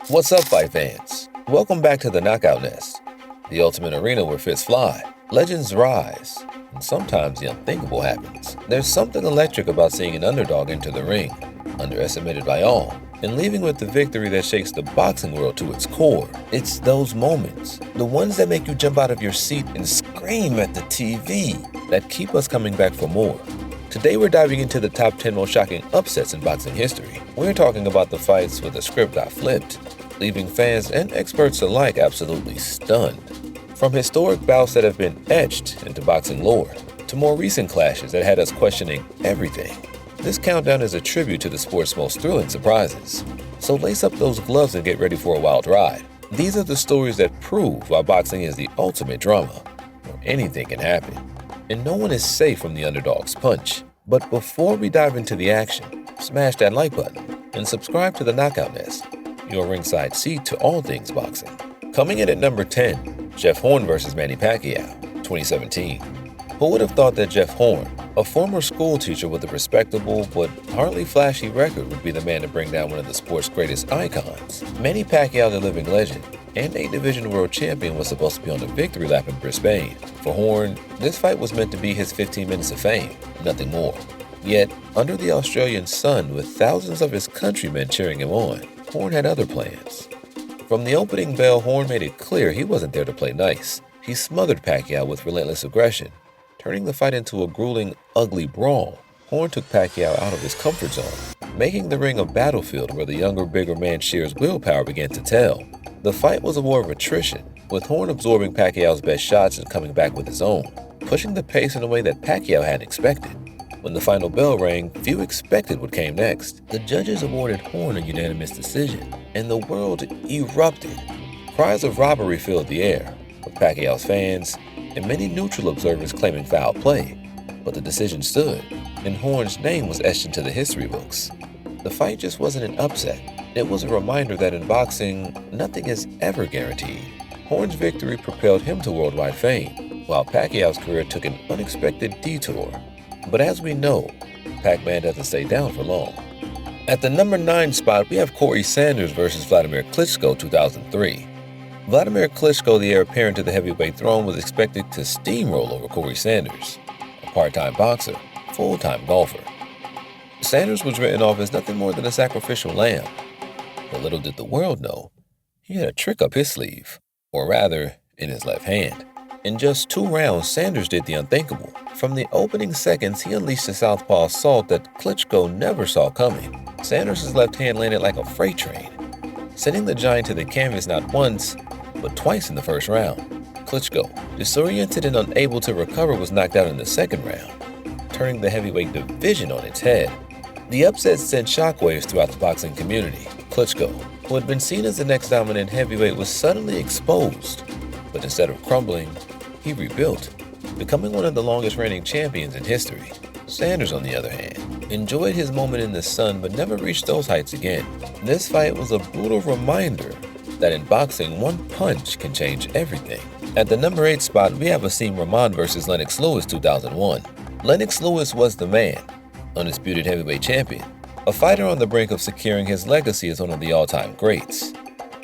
What's up, fight fans? Welcome back to the Knockout Nest, the ultimate arena where fists fly, legends rise, and sometimes the unthinkable happens. There's something electric about seeing an underdog enter the ring, underestimated by all, and leaving with the victory that shakes the boxing world to its core. It's those moments, the ones that make you jump out of your seat and scream at the TV, that keep us coming back for more. Today we're diving into the top 10 most shocking upsets in boxing history. We're talking about the fights where the script got flipped, leaving fans and experts alike absolutely stunned. From historic bouts that have been etched into boxing lore, to more recent clashes that had us questioning everything. This countdown is a tribute to the sport's most thrilling surprises. So lace up those gloves and get ready for a wild ride. These are the stories that prove why boxing is the ultimate drama, where anything can happen, and no one is safe from the underdog's punch. But before we dive into the action, smash that like button and subscribe to the Knockout Nest, your ringside seat to all things boxing. Coming in at number 10, Jeff Horn vs. Manny Pacquiao, 2017. Who would have thought that Jeff Horn, a former school teacher with a respectable but hardly flashy record, would be the man to bring down one of the sport's greatest icons? Manny Pacquiao, the living legend, and a division world champion, was supposed to be on the victory lap in Brisbane. For Horn, this fight was meant to be his 15 minutes of fame, nothing more. Yet, under the Australian sun with thousands of his countrymen cheering him on, Horn had other plans. From the opening bell, Horn made it clear he wasn't there to play nice. He smothered Pacquiao with relentless aggression, turning the fight into a grueling, ugly brawl. Horn took Pacquiao out of his comfort zone, making the ring a battlefield where the younger, bigger man's sheer willpower began to tell. The fight was a war of attrition, with Horn absorbing Pacquiao's best shots and coming back with his own, pushing the pace in a way that Pacquiao hadn't expected. When the final bell rang, few expected what came next. The judges awarded Horn a unanimous decision, and the world erupted. Cries of robbery filled the air, with Pacquiao's fans and many neutral observers claiming foul play. But the decision stood, and Horn's name was etched into the history books. The fight just wasn't an upset. It was a reminder that in boxing, nothing is ever guaranteed. Horn's victory propelled him to worldwide fame, while Pacquiao's career took an unexpected detour. But as we know, Pac-Man doesn't stay down for long. At the number 9 spot, we have Corrie Sanders vs. Vladimer Klitschko, 2003. Vladimer Klitschko, the heir apparent to the heavyweight throne, was expected to steamroll over Corrie Sanders, a part-time boxer, full-time golfer. Sanders was written off as nothing more than a sacrificial lamb. But little did the world know, he had a trick up his sleeve, or rather, in his left hand. In just 2 rounds, Sanders did the unthinkable. From the opening seconds, he unleashed a southpaw assault that Klitschko never saw coming. Sanders' left hand landed like a freight train, sending the giant to the canvas not once, but twice in the first round. Klitschko, disoriented and unable to recover, was knocked out in the second round, turning the heavyweight division on its head. The upset sent shockwaves throughout the boxing community. Klitschko, who had been seen as the next dominant heavyweight, was suddenly exposed. But instead of crumbling, he rebuilt, becoming one of the longest reigning champions in history. Sanders, on the other hand, enjoyed his moment in the sun but never reached those heights again. This fight was a brutal reminder that in boxing, one punch can change everything. At the number 8 spot, we have Rahman vs. Lennox Lewis, 2001. Lennox Lewis was the man, undisputed heavyweight champion, a fighter on the brink of securing his legacy as one of the all-time greats.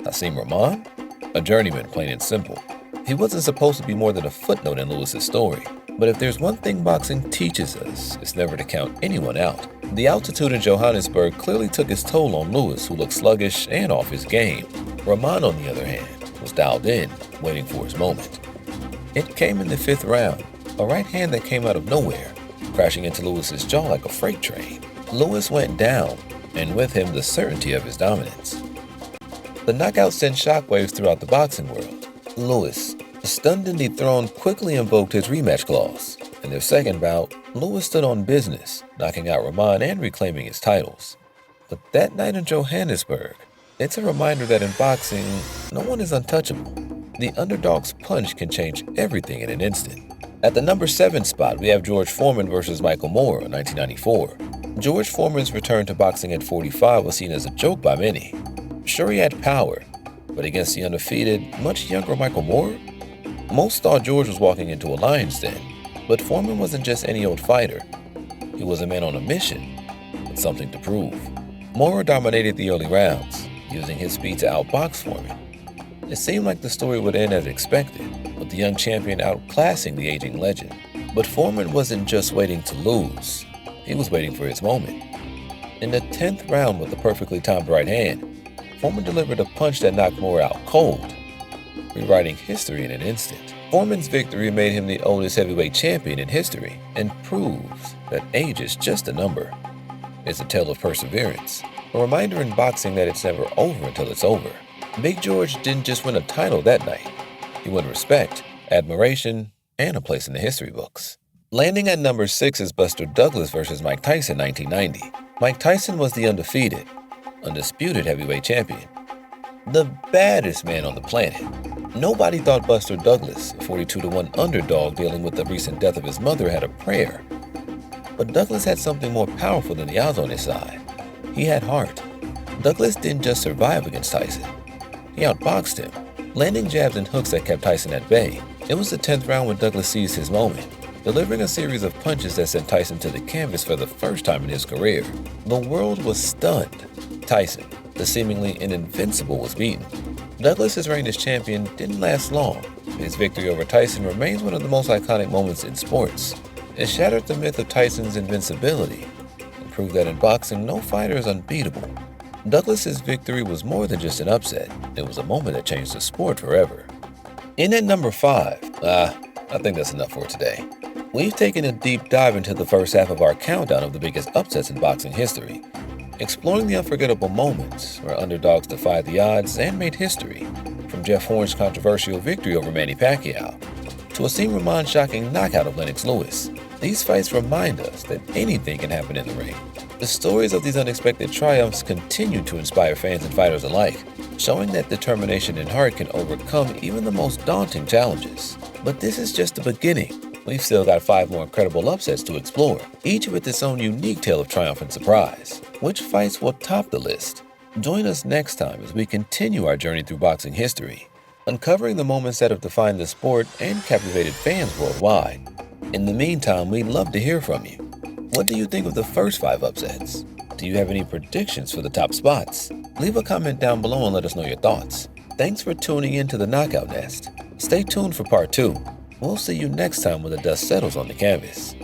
Hasim Rahman? A journeyman, plain and simple. He wasn't supposed to be more than a footnote in Lewis's story. But if there's one thing boxing teaches us, it's never to count anyone out. The altitude in Johannesburg clearly took its toll on Lewis, who looked sluggish and off his game. Rahman, on the other hand, was dialed in, waiting for his moment. It came in the 5th round, a right hand that came out of nowhere, crashing into Lewis's jaw like a freight train. Lewis went down, and with him the certainty of his dominance. The knockout sent shockwaves throughout the boxing world. Lewis, stunned and dethroned, quickly invoked his rematch clause. In their second bout, Lewis stood on business, knocking out Rahman and reclaiming his titles. But that night in Johannesburg, it's a reminder that in boxing, no one is untouchable. The underdog's punch can change everything in an instant. At the number 7 spot, we have George Foreman vs. Michael Moorer in 1994. George Foreman's return to boxing at 45 was seen as a joke by many. Sure, he had power, but against the undefeated, much younger Michael Moorer? Most thought George was walking into a lion's den, but Foreman wasn't just any old fighter. He was a man on a mission, with something to prove. Moorer dominated the early rounds, using his speed to outbox Foreman. It seemed like the story would end as expected, with the young champion outclassing the aging legend. But Foreman wasn't just waiting to lose, he was waiting for his moment. In the 10th round with a perfectly timed right hand, Foreman delivered a punch that knocked Moore out cold, rewriting history in an instant. Foreman's victory made him the oldest heavyweight champion in history and proves that age is just a number. It's a tale of perseverance, a reminder in boxing that it's never over until it's over. Big George didn't just win a title that night. He won respect, admiration, and a place in the history books. Landing at number 6 is Buster Douglas versus Mike Tyson 1990. Mike Tyson was the undefeated, undisputed heavyweight champion, the baddest man on the planet. Nobody thought Buster Douglas, a 42-1 underdog dealing with the recent death of his mother, had a prayer. But Douglas had something more powerful than the odds on his side. He had heart. Douglas didn't just survive against Tyson. He outboxed him, landing jabs and hooks that kept Tyson at bay. It was the 10th round when Douglas seized his moment, delivering a series of punches that sent Tyson to the canvas for the first time in his career. The world was stunned. Tyson, the seemingly invincible, was beaten. Douglas's reign as champion didn't last long. His victory over Tyson remains one of the most iconic moments in sports. It shattered the myth of Tyson's invincibility and proved that in boxing, no fighter is unbeatable. Douglas's victory was more than just an upset. It was a moment that changed the sport forever. In at number 5, I think that's enough for today. We've taken a deep dive into the first half of our countdown of the biggest upsets in boxing history, exploring the unforgettable moments where underdogs defied the odds and made history, from Jeff Horn's controversial victory over Manny Pacquiao to Hasim Rahman's shocking knockout of Lennox Lewis. These fights remind us that anything can happen in the ring. The stories of these unexpected triumphs continue to inspire fans and fighters alike, showing that determination and heart can overcome even the most daunting challenges. But this is just the beginning. We've still got 5 more incredible upsets to explore, each with its own unique tale of triumph and surprise. Which fights will top the list? Join us next time as we continue our journey through boxing history, uncovering the moments that have defined the sport and captivated fans worldwide. In the meantime, we'd love to hear from you. What do you think of the first 5 upsets? Do you have any predictions for the top spots? Leave a comment down below and let us know your thoughts. Thanks for tuning in to the Knockout Nest. Stay tuned for part 2. We'll see you next time when the dust settles on the canvas.